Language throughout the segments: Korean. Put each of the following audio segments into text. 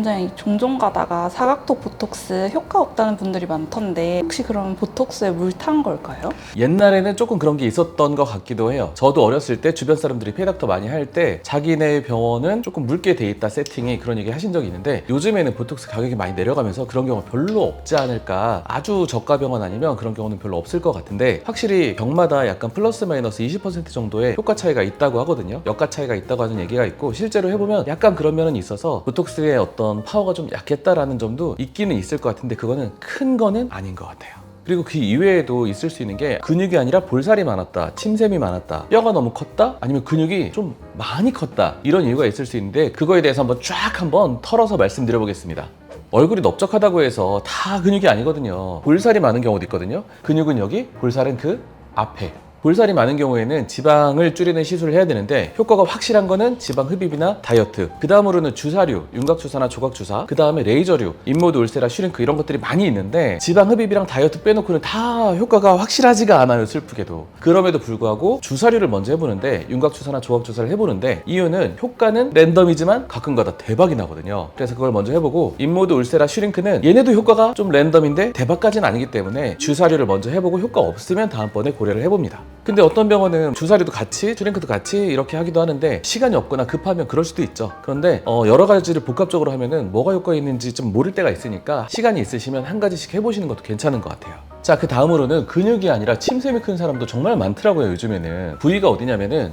원장님 종종 가다가 사각턱 보톡스 효과 없다는 분들이 많던데 혹시 그럼 보톡스에 물 탄 걸까요? 옛날에는 조금 그런 게 있었던 것 같기도 해요. 저도 어렸을 때 주변 사람들이 페이닥터 많이 할 때 자기네 병원은 조금 묽게 돼 있다 세팅이 그런 얘기 하신 적이 있는데, 요즘에는 보톡스 가격이 많이 내려가면서 그런 경우 별로 없지 않을까. 아주 저가 병원 아니면 그런 경우는 별로 없을 것 같은데, 확실히 병마다 약간 플러스 마이너스 20% 정도의 효과 차이가 있다고 하거든요. 역가 차이가 있다고 하는 얘기가 있고, 실제로 해보면 약간 그런 면은 있어서 보톡스의 어떤 파워가 좀 약했다라는 점도 있기는 있을 것 같은데, 그거는 큰 거는 아닌 것 같아요. 그리고 그 이외에도 있을 수 있는 게, 근육이 아니라 볼살이 많았다, 침샘이 많았다, 뼈가 너무 컸다, 아니면 근육이 좀 많이 컸다, 이런 이유가 있을 수 있는데, 그거에 대해서 한번 털어서 말씀드려 보겠습니다. 얼굴이 넓적하다고 해서 다 근육이 아니거든요. 볼살이 많은 경우도 있거든요. 근육은 여기, 볼살은 그 앞에. 볼살이 많은 경우에는 지방을 줄이는 시술을 해야 되는데, 효과가 확실한 거는 지방 흡입이나 다이어트, 그 다음으로는 주사류, 윤곽주사나 조각주사, 그 다음에 레이저류, 인모드 울세라 슈링크, 이런 것들이 많이 있는데, 지방 흡입이랑 다이어트 빼놓고는 다 효과가 확실하지가 않아요, 슬프게도. 그럼에도 불구하고 주사류를 먼저 해보는데, 윤곽주사나 조각주사를 해보는데, 이유는 효과는 랜덤이지만 가끔가다 대박이 나거든요. 그래서 그걸 먼저 해보고, 인모드 울세라 슈링크는 얘네도 효과가 좀 랜덤인데 대박까지는 아니기 때문에 주사류를 먼저 해보고 효과 없으면 다음번에 고려를 해봅니다. 근데 어떤 병원은 주사류도 같이, 슈링크도 같이 이렇게 하기도 하는데, 시간이 없거나 급하면 그럴 수도 있죠. 그런데 여러 가지를 복합적으로 하면은 뭐가 효과 있는지 좀 모를 때가 있으니까, 시간이 있으시면 한 가지씩 해보시는 것도 괜찮은 것 같아요. 자, 그 다음으로는 근육이 아니라 침샘이 큰 사람도 정말 많더라고요, 요즘에는. 부위가 어디냐면은,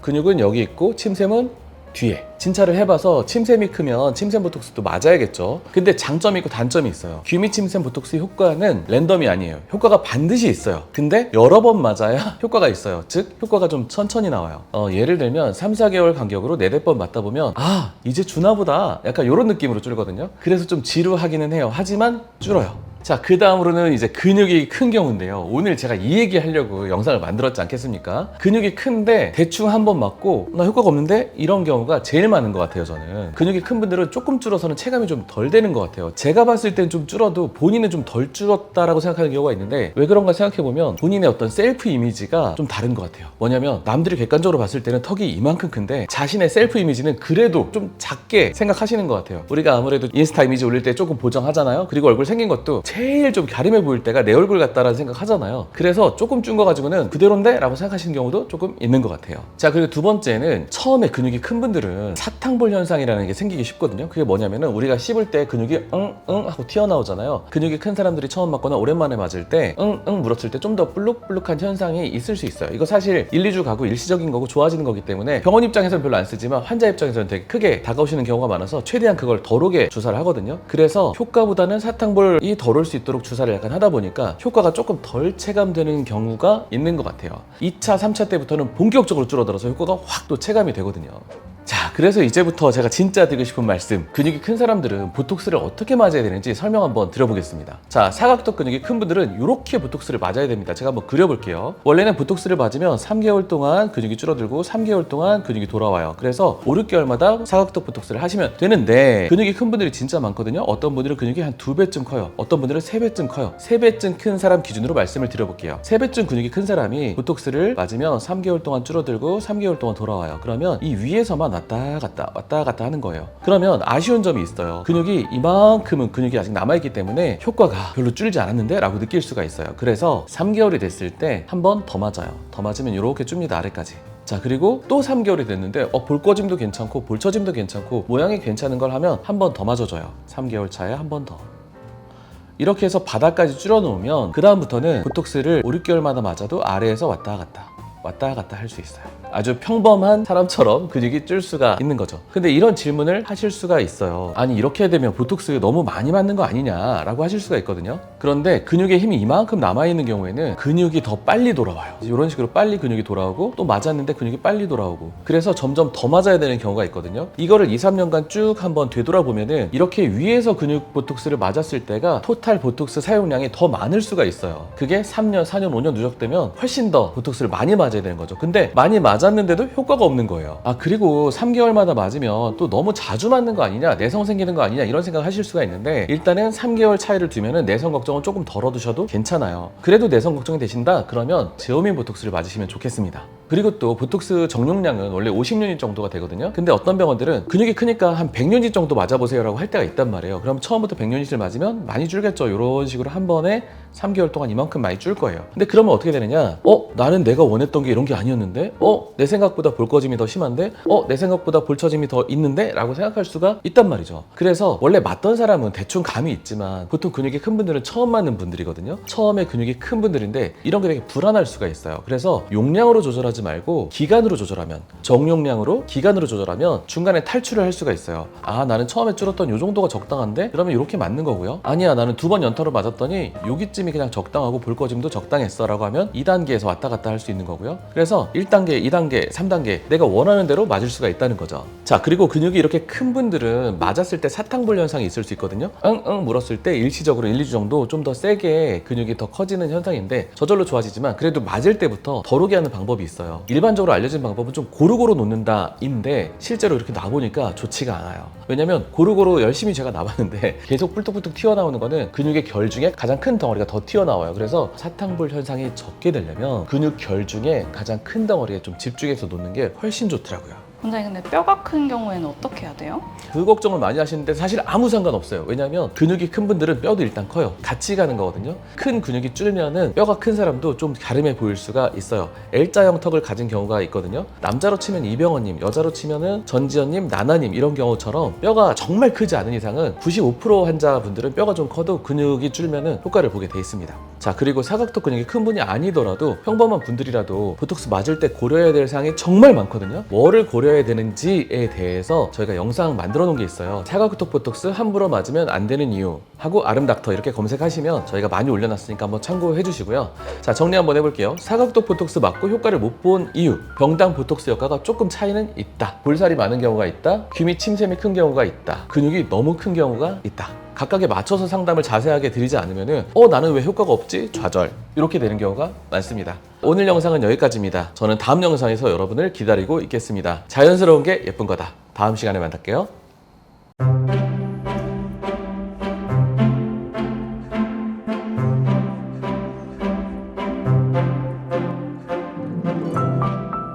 근육은 여기 있고 침샘은 뒤에. 진찰을 해봐서 침샘이 크면 침샘 보톡스도 맞아야겠죠. 근데 장점이 있고 단점이 있어요. 귀미 침샘 보톡스 효과는 랜덤이 아니에요. 효과가 반드시 있어요. 근데 여러 번 맞아야 효과가 있어요. 즉 효과가 좀 천천히 나와요. 예를 들면 3, 4개월 간격으로 4-5번 맞다 보면, 아, 이제 주나보다, 약간 이런 느낌으로 줄거든요. 그래서 좀 지루하기는 해요. 하지만 줄어요. 자, 그 다음으로는 이제 근육이 큰 경우인데요. 오늘 제가 이 얘기 하려고 영상을 만들었지 않겠습니까? 근육이 큰데 대충 한 번 맞고 나 효과가 없는데, 이런 경우가 제일 많은 것 같아요, 저는. 근육이 큰 분들은 조금 줄어서는 체감이 좀 덜 되는 것 같아요. 제가 봤을 땐 좀 줄어도 본인은 좀 덜 줄었다라고 생각하는 경우가 있는데, 왜 그런가 생각해보면 본인의 어떤 셀프 이미지가 좀 다른 것 같아요. 뭐냐면, 남들이 객관적으로 봤을 때는 턱이 이만큼 큰데 자신의 셀프 이미지는 그래도 좀 작게 생각하시는 것 같아요. 우리가 아무래도 인스타 이미지 올릴 때 조금 보정하잖아요. 그리고 얼굴 생긴 것도 제일 좀 갸름해 보일 때가 내 얼굴 같다라는 생각 하잖아요. 그래서 조금 준 거 가지고는 그대로인데? 라고 생각하시는 경우도 조금 있는 것 같아요. 자, 그리고 두 번째는, 처음에 근육이 큰 분들은 사탕볼 현상이라는 게 생기기 쉽거든요. 그게 뭐냐면은, 우리가 씹을 때 근육이 응 하고 튀어나오잖아요. 근육이 큰 사람들이 처음 맞거나 오랜만에 맞을 때 응 물었을 때 좀 더 볼록볼록한 현상이 있을 수 있어요. 이거 사실 1, 2주 가고 일시적인 거고 좋아지는 거기 때문에 병원 입장에서는 별로 안 쓰지만 환자 입장에서는 되게 크게 다가오시는 경우가 많아서 최대한 그걸 덜 오게 주사를 하거든요. 그래서 효과보다는 사탕볼이 덜 올 수 있도록 주사를 약간 하다 보니까 효과가 조금 덜 체감되는 경우가 있는 것 같아요. 2차, 3차 때부터는 본격적으로 줄어들어서 효과가 확 또 체감이 되거든요. 자, 그래서 이제부터 제가 진짜 드리고 싶은 말씀, 근육이 큰 사람들은 보톡스를 어떻게 맞아야 되는지 설명 한번 드려보겠습니다. 자, 사각턱 근육이 큰 분들은 이렇게 보톡스를 맞아야 됩니다. 제가 한번 그려볼게요. 원래는 보톡스를 맞으면 3개월 동안 근육이 줄어들고 3개월 동안 근육이 돌아와요. 그래서 5, 6개월마다 사각턱 보톡스를 하시면 되는데, 근육이 큰 분들이 진짜 많거든요. 어떤 분들은 근육이 한 2배쯤 커요. 어떤 분들은 3배쯤 커요. 3배쯤 큰 사람 기준으로 말씀을 드려볼게요. 3배쯤 근육이 큰 사람이 보톡스를 맞으면 3개월 동안 줄어들고 3개월 동안 돌아와요. 그러면 이 위에서만 왔다 갔다 하는 거예요. 그러면 아쉬운 점이 있어요. 근육이 이만큼은 근육이 아직 남아있기 때문에 효과가 별로 줄지 않았는데? 라고 느낄 수가 있어요. 그래서 3개월이 됐을 때 한 번 더 맞아요. 더 맞으면 이렇게 줍니다, 아래까지. 자, 그리고 또 3개월이 됐는데 볼 꺼짐도 괜찮고 볼 처짐도 괜찮고 모양이 괜찮은 걸 하면 한 번 더 맞아줘요. 3개월 차에 한 번 더. 이렇게 해서 바닥까지 줄여놓으면 그 다음부터는 보톡스를 5, 6개월마다 맞아도 아래에서 왔다 갔다 할 수 있어요. 아주 평범한 사람처럼 근육이 줄 수가 있는 거죠. 근데 이런 질문을 하실 수가 있어요. 아니, 이렇게 되면 보톡스 너무 많이 맞는 거 아니냐라고 하실 수가 있거든요. 그런데 근육의 힘이 이만큼 남아있는 경우에는 근육이 더 빨리 돌아와요. 이런 식으로 빨리 근육이 돌아오고, 또 맞았는데 근육이 빨리 돌아오고, 그래서 점점 더 맞아야 되는 경우가 있거든요. 이거를 2, 3년간 쭉 한번 되돌아보면은, 이렇게 위에서 근육 보톡스를 맞았을 때가 토탈 보톡스 사용량이 더 많을 수가 있어요. 그게 3년, 4년, 5년 누적되면 훨씬 더 보톡스를 많이 맞아야 되는 거죠. 근데 많이 맞았는데도 효과가 없는 거예요. 아, 그리고 3개월마다 맞으면 또 너무 자주 맞는 거 아니냐, 내성 생기는 거 아니냐, 이런 생각 하실 수가 있는데, 일단은 3개월 차이를 두면은 내성 걱정은 조금 덜어두셔도 괜찮아요. 그래도 내성 걱정이 되신다? 그러면 제오민 보톡스를 맞으시면 좋겠습니다. 그리고 또 보톡스 정용량은 원래 50유닛 정도가 되거든요. 근데 어떤 병원들은 근육이 크니까 한 100유닛 정도 맞아보세요 라고 할 때가 있단 말이에요. 그럼 처음부터 100유닛을 맞으면 많이 줄겠죠. 이런 식으로 한 번에 3개월 동안 이만큼 많이 줄 거예요. 근데 그러면 어떻게 되느냐? 나는 내가 원했던 게 이런 게 아니었는데? 내 생각보다 볼 꺼짐이 더 심한데? 내 생각보다 볼 처짐이 더 있는데? 라고 생각할 수가 있단 말이죠. 그래서 원래 맞던 사람은 대충 감이 있지만 보통 근육이 큰 분들은 처음 맞는 분들이거든요. 처음에 근육이 큰 분들인데 이런 게 되게 불안할 수가 있어요. 그래서 용량으로 조절하지 말고 기간으로 조절하면, 정용량으로 기간으로 조절하면 중간에 탈출을 할 수가 있어요. 나는 처음에 줄었던 요 정도가 적당한데? 그러면 이렇게 맞는 거고요. 아니야, 나는 2번 연타로 맞았더니 여기쯤이 그냥 적당하고 볼 꺼짐도 적당했어 라고 하면 2단계에서 왔다 갔다 할 수 있는 거고요. 그래서 1단계, 2단계, 3단계 내가 원하는 대로 맞을 수가 있다는 거죠. 자, 그리고 근육이 이렇게 큰 분들은 맞았을 때 사탕불 현상이 있을 수 있거든요. 물었을 때 일시적으로 1, 2주 정도 좀 더 세게 근육이 더 커지는 현상인데 저절로 좋아지지만 그래도 맞을 때부터 덜 오게 하는 방법이 있어요. 일반적으로 알려진 방법은 좀 고루고루 놓는다인데 실제로 이렇게 놔보니까 좋지가 않아요. 왜냐면 고루고루 열심히 제가 놔봤는데 계속 뿔뚝뿔뚝 튀어나오는 거는 근육의 결 중에 가장 큰 덩어리가 더 튀어나와요. 그래서 사탕불 현상이 적게 되려면 근육 결 중에 가장 큰 덩어리에 좀 집중해서 놓는 게 훨씬 좋더라고요. 원장님, 근데 뼈가 큰 경우에는 어떻게 해야 돼요? 그 걱정을 많이 하시는데 사실 아무 상관없어요. 왜냐하면 근육이 큰 분들은 뼈도 일단 커요. 같이 가는 거거든요. 큰 근육이 줄면은 뼈가 큰 사람도 좀 갸름해 보일 수가 있어요. L자형 턱을 가진 경우가 있거든요. 남자로 치면 이병헌님, 여자로 치면은 전지현님, 나나님 이런 경우처럼 뼈가 정말 크지 않은 이상은 95% 환자분들은 뼈가 좀 커도 근육이 줄면은 효과를 보게 돼 있습니다. 자, 그리고 사각턱 근육이 큰 분이 아니더라도 평범한 분들이라도 보톡스 맞을 때 고려해야 될 사항이 정말 많거든요. 뭐를 고려해야 되는지에 대해서 저희가 영상 만들어 놓은 게 있어요. 사각턱 보톡스 함부로 맞으면 안 되는 이유 하고 아름닥터 이렇게 검색하시면 저희가 많이 올려놨으니까 한번 참고해 주시고요. 자, 정리 한번 해볼게요. 사각턱 보톡스 맞고 효과를 못 본 이유, 병당 보톡스 효과가 조금 차이는 있다. 볼살이 많은 경우가 있다. 귀 및 침샘이 큰 경우가 있다. 근육이 너무 큰 경우가 있다. 각각에 맞춰서 상담을 자세하게 드리지 않으면은 나는 왜 효과가 없지? 좌절 이렇게 되는 경우가 많습니다. 오늘 영상은 여기까지입니다. 저는 다음 영상에서 여러분을 기다리고 있겠습니다. 자연스러운 게 예쁜 거다. 다음 시간에 만날게요.